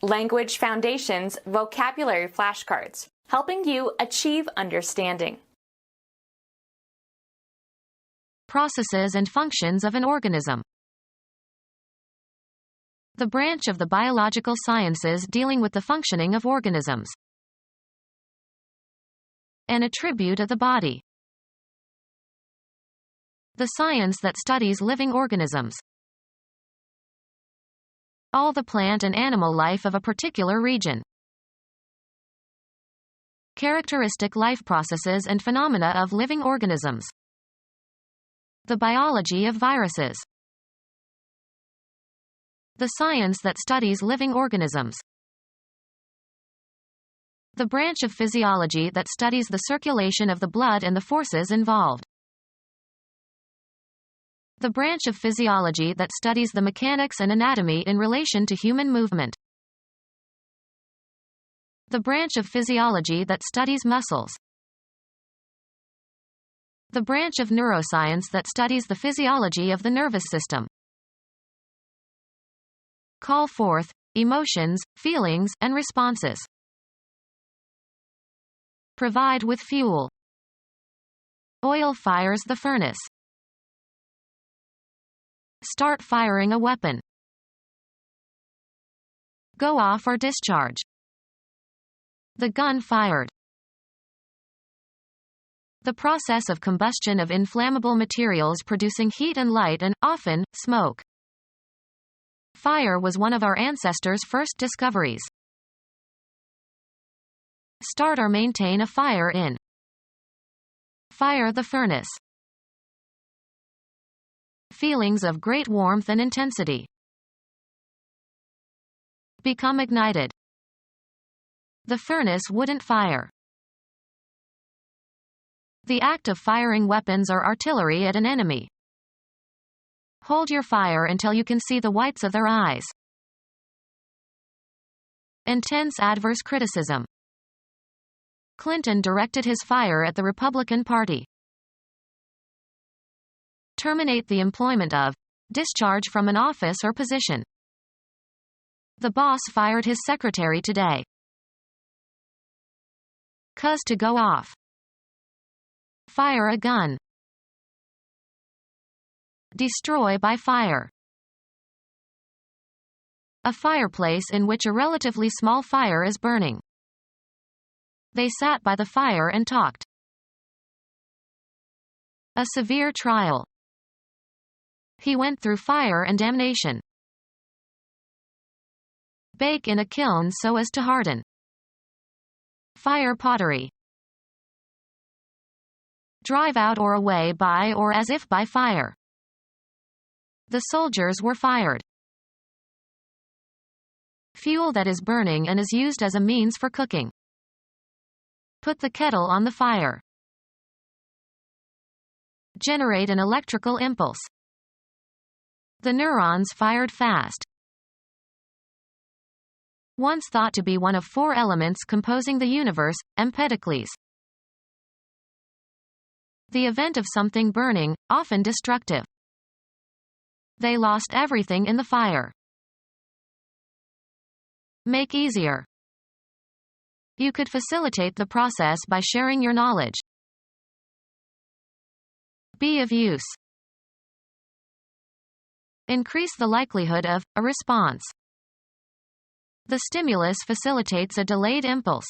Language Foundations Vocabulary Flashcards, helping you achieve understanding. Processes and functions of an organism. The branch of the biological sciences dealing with the functioning of organisms. An attribute of the body. The science that studies living organisms. All the plant and animal life of a particular region. Characteristic life processes and phenomena of living organisms. The biology of viruses. The science that studies living organisms. The branch of physiology that studies the circulation of the blood and the forces involved. The branch of physiology that studies the mechanics and anatomy in relation to human movement. The branch of physiology that studies muscles. The branch of neuroscience that studies the physiology of the nervous system. Call forth emotions, feelings, and responses. Provide with fuel. Oil fires the furnace. Start firing a weapon. Go off or discharge. The gun fired. The process of combustion of inflammable materials producing heat and light and, often, smoke. Fire was one of our ancestors' first discoveries. Start or maintain a fire in. Fire the furnace. Feelings of great warmth and intensity. Become ignited. The furnace wouldn't fire. The act of firing weapons or artillery at an enemy. Hold your fire until you can see the whites of their eyes. Intense adverse criticism. Clinton directed his fire at the Republican Party. Terminate the employment of. Discharge from an office or position. The boss fired his secretary today. Cause to go off. Fire a gun. Destroy by fire. A fireplace in which a relatively small fire is burning. They sat by the fire and talked. A severe trial. He went through fire and damnation. Bake in a kiln so as to harden. Fire pottery. Drive out or away by or as if by fire. The soldiers were fired. Fuel that is burning and is used as a means for cooking. Put the kettle on the fire. Generate an electrical impulse. The neurons fired fast. Once thought to be one of four elements composing the universe, Empedocles. The event of something burning, often destructive. They lost everything in the fire. Make easier. You could facilitate the process by sharing your knowledge. Be of use. Increase the likelihood of a response. The stimulus facilitates a delayed impulse.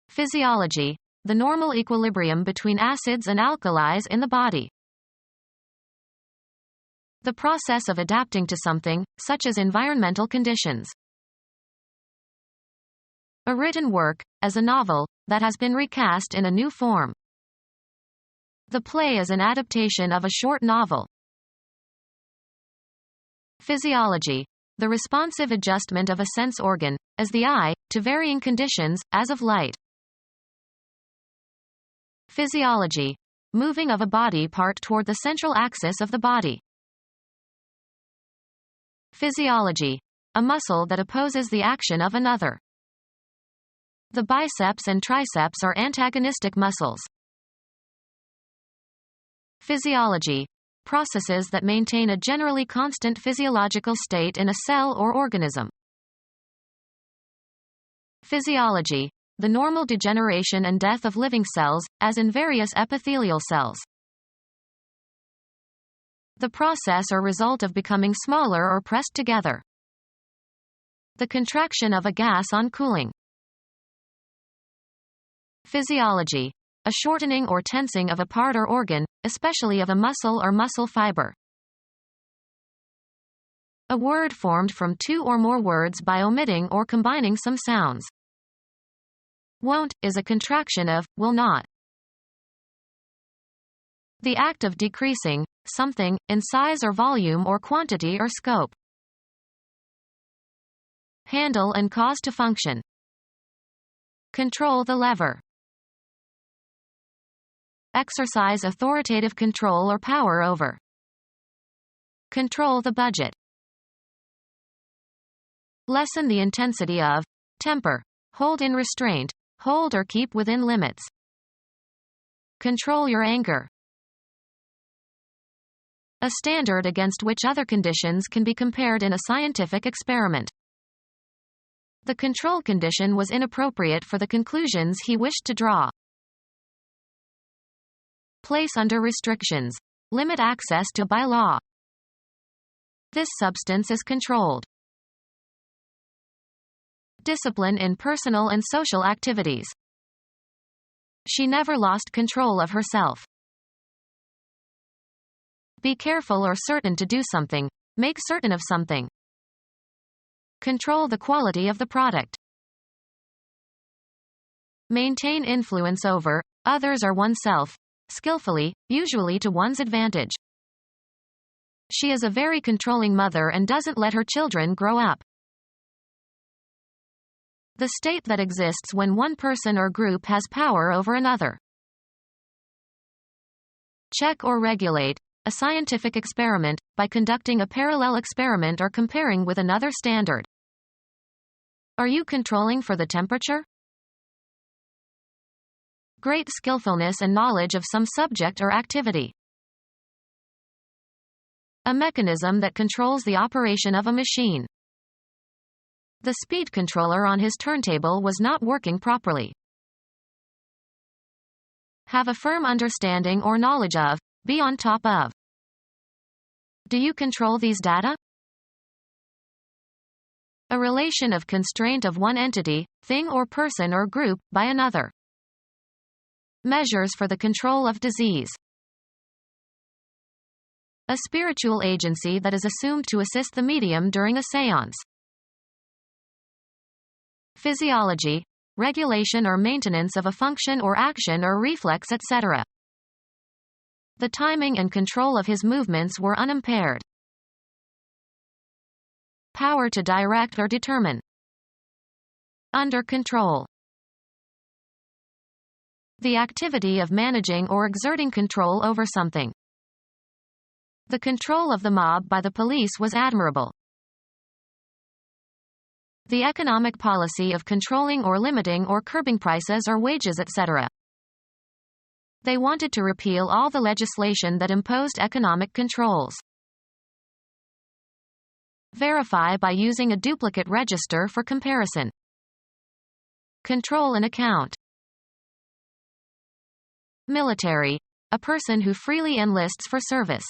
Physiology, the normal equilibrium between acids and alkalis in the body. The process of adapting to something, such as environmental conditions. A written work, as a novel, that has been recast in a new form. The play is an adaptation of a short novel. Physiology, the responsive adjustment of a sense organ, as the eye, to varying conditions, as of light. Physiology, moving of a body part toward the central axis of the body. Physiology, a muscle that opposes the action of another. The biceps and triceps are antagonistic muscles. Physiology, processes that maintain a generally constant physiological state in a cell or organism. Physiology. The normal degeneration and death of living cells, as in various epithelial cells. The process or result of becoming smaller or pressed together. The contraction of a gas on cooling. Physiology. A shortening or tensing of a part or organ, especially of a muscle or muscle fiber. A word formed from two or more words by omitting or combining some sounds. Won't is a contraction of will not. The act of decreasing something in size or volume or quantity or scope. Handle and cause to function. Control the lever. Exercise authoritative control or power over. Control the budget. Lessen the intensity of. Temper. Hold in restraint. Hold or keep within limits. Control your anger. A standard against which other conditions can be compared in a scientific experiment. The control condition was inappropriate for the conclusions he wished to draw. Place under restrictions. Limit access to by law. This substance is controlled. Discipline in personal and social activities. She never lost control of herself. Be careful or certain to do something. Make certain of something. Control the quality of the product. Maintain influence over others or oneself, skillfully, usually to one's advantage. She is a very controlling mother and doesn't let her children grow up. The state that exists when one person or group has power over another. Check or regulate a scientific experiment by conducting a parallel experiment or comparing with another standard. Are you controlling for the temperature? Great skillfulness and knowledge of some subject or activity. A mechanism that controls the operation of a machine. The speed controller on his turntable was not working properly. Have a firm understanding or knowledge of. Be on top of. Do you control these data? A relation of constraint of one entity, thing or person or group, by another. Measures for the control of disease. A spiritual agency that is assumed to assist the medium during a séance. Physiology. Regulation or maintenance of a function or action or reflex, etc. The timing and control of his movements were unimpaired. Power to direct or determine. Under control. The activity of managing or exerting control over something. The control of the mob by the police was admirable. The economic policy of controlling or limiting or curbing prices or wages, etc. They wanted to repeal all the legislation that imposed economic controls. Verify by using a duplicate register for comparison. Control an account. Military. A person who freely enlists for service.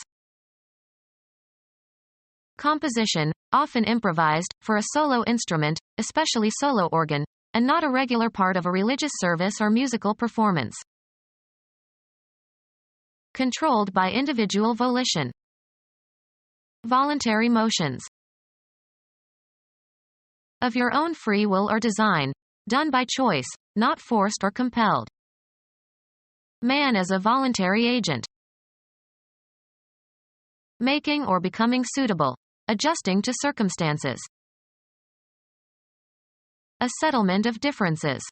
Composition, often improvised, for a solo instrument, especially solo organ, and not a regular part of a religious service or musical performance. Controlled by individual volition. Voluntary motions. Of your own free will or design. Done by choice, not forced or compelled. Man as a voluntary agent. Making or becoming suitable. Adjusting to circumstances. A settlement of differences.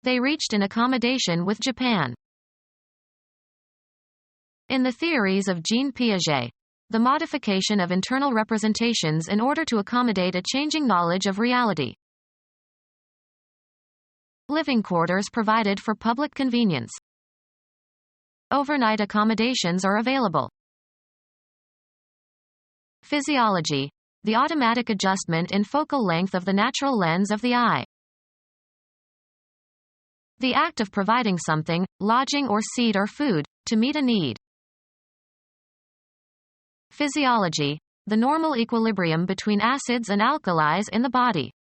They reached an accommodation with Japan. In the theories of Jean Piaget, the modification of internal representations in order to accommodate a changing knowledge of reality. Living quarters provided for public convenience. Overnight accommodations are available. Physiology. The automatic adjustment in focal length of the natural lens of the eye. The act of providing something, lodging or seed or food, to meet a need. Physiology. The normal equilibrium between acids and alkalis in the body.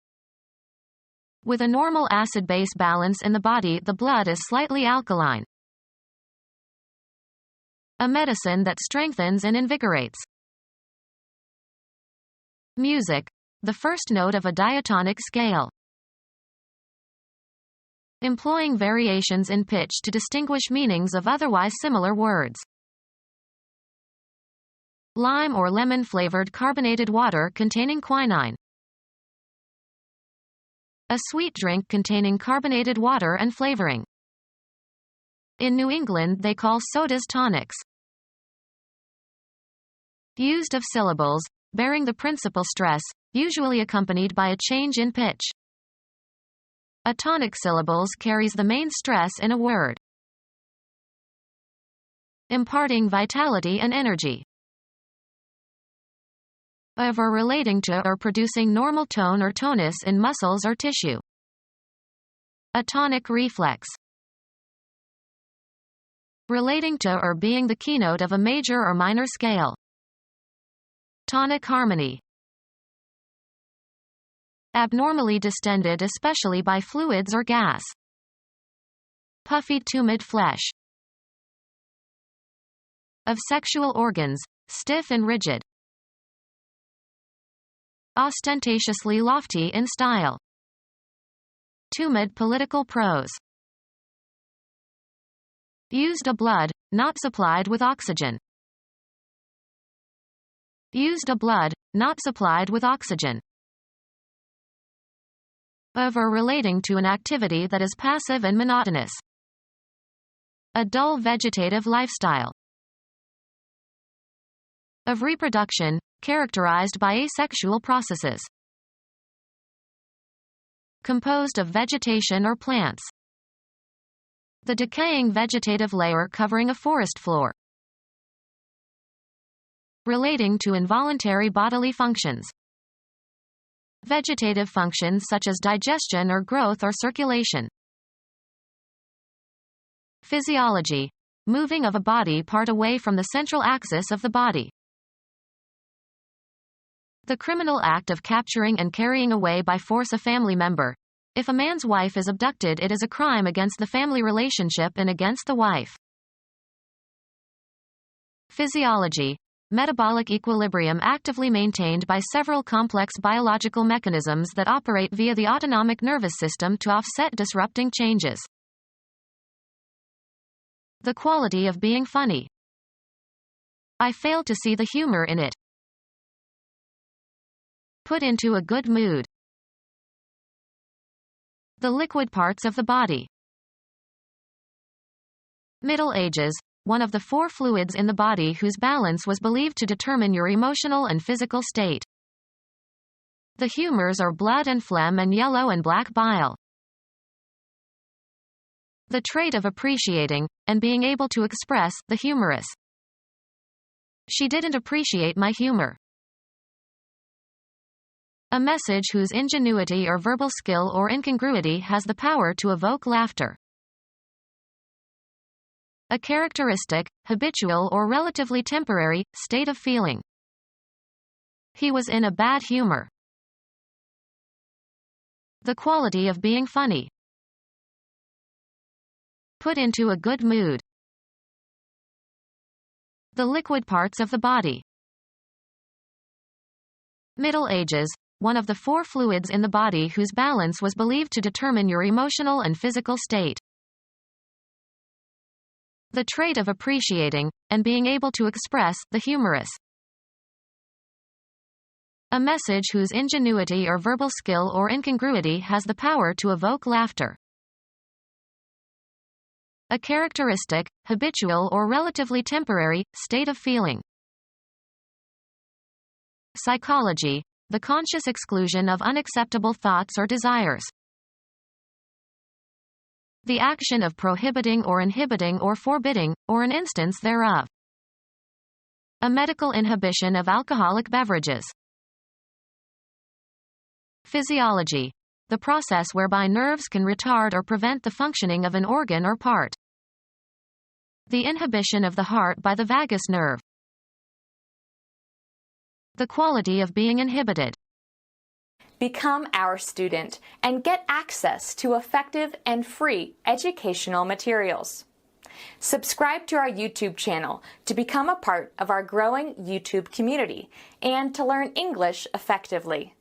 With a normal acid-base balance in the body, the blood is slightly alkaline. A medicine that strengthens and invigorates. Music. The first note of a diatonic scale. Employing variations in pitch to distinguish meanings of otherwise similar words. Lime or lemon-flavored carbonated water containing quinine. A sweet drink containing carbonated water and flavoring. In New England they call sodas tonics. Used of syllables, bearing the principal stress, usually accompanied by a change in pitch. A tonic syllables carries the main stress in a word. Imparting vitality and energy. Of or relating to or producing normal tone or tonus in muscles or tissue. A tonic reflex. Relating to or being the keynote of a major or minor scale. Tonic harmony. Abnormally distended especially by fluids or gas. Puffy tumid flesh. Of sexual organs, stiff and rigid. Ostentatiously lofty in style. Tumid political prose. Used a blood, not supplied with oxygen. Used a blood, not supplied with oxygen. Of or relating to an activity that is passive and monotonous. A dull vegetative lifestyle. Of reproduction, characterized by asexual processes. Composed of vegetation or plants. The decaying vegetative layer covering a forest floor. Relating to involuntary bodily functions. Vegetative functions such as digestion or growth or circulation. Physiology. Moving of a body part away from the central axis of the body. The criminal act of capturing and carrying away by force a family member. If a man's wife is abducted, it is a crime against the family relationship and against the wife. Physiology. Metabolic equilibrium actively maintained by several complex biological mechanisms that operate via the autonomic nervous system to offset disrupting changes. The quality of being funny. I fail to see the humor in it. Put into a good mood. The liquid parts of the body. Middle Ages. One of the four fluids in the body whose balance was believed to determine your emotional and physical state. The humors are blood and phlegm and yellow and black bile. The trait of appreciating, and being able to express, the humorous. She didn't appreciate my humor. A message whose ingenuity or verbal skill or incongruity has the power to evoke laughter. A characteristic, habitual or relatively temporary, state of feeling. He was in a bad humor. The quality of being funny. Put into a good mood. The liquid parts of the body. Middle Ages. One of the four fluids in the body whose balance was believed to determine your emotional and physical state. The trait of appreciating, and being able to express, the humorous. A message whose ingenuity or verbal skill or incongruity has the power to evoke laughter. A characteristic, habitual or relatively temporary, state of feeling. Psychology. The conscious exclusion of unacceptable thoughts or desires. The action of prohibiting or inhibiting or forbidding, or an instance thereof. A medical inhibition of alcoholic beverages. Physiology. The process whereby nerves can retard or prevent the functioning of an organ or part. The inhibition of the heart by the vagus nerve. The quality of being inhibited. Become our student and get access to effective and free educational materials. Subscribe to our YouTube channel to become a part of our growing YouTube community and to learn English effectively.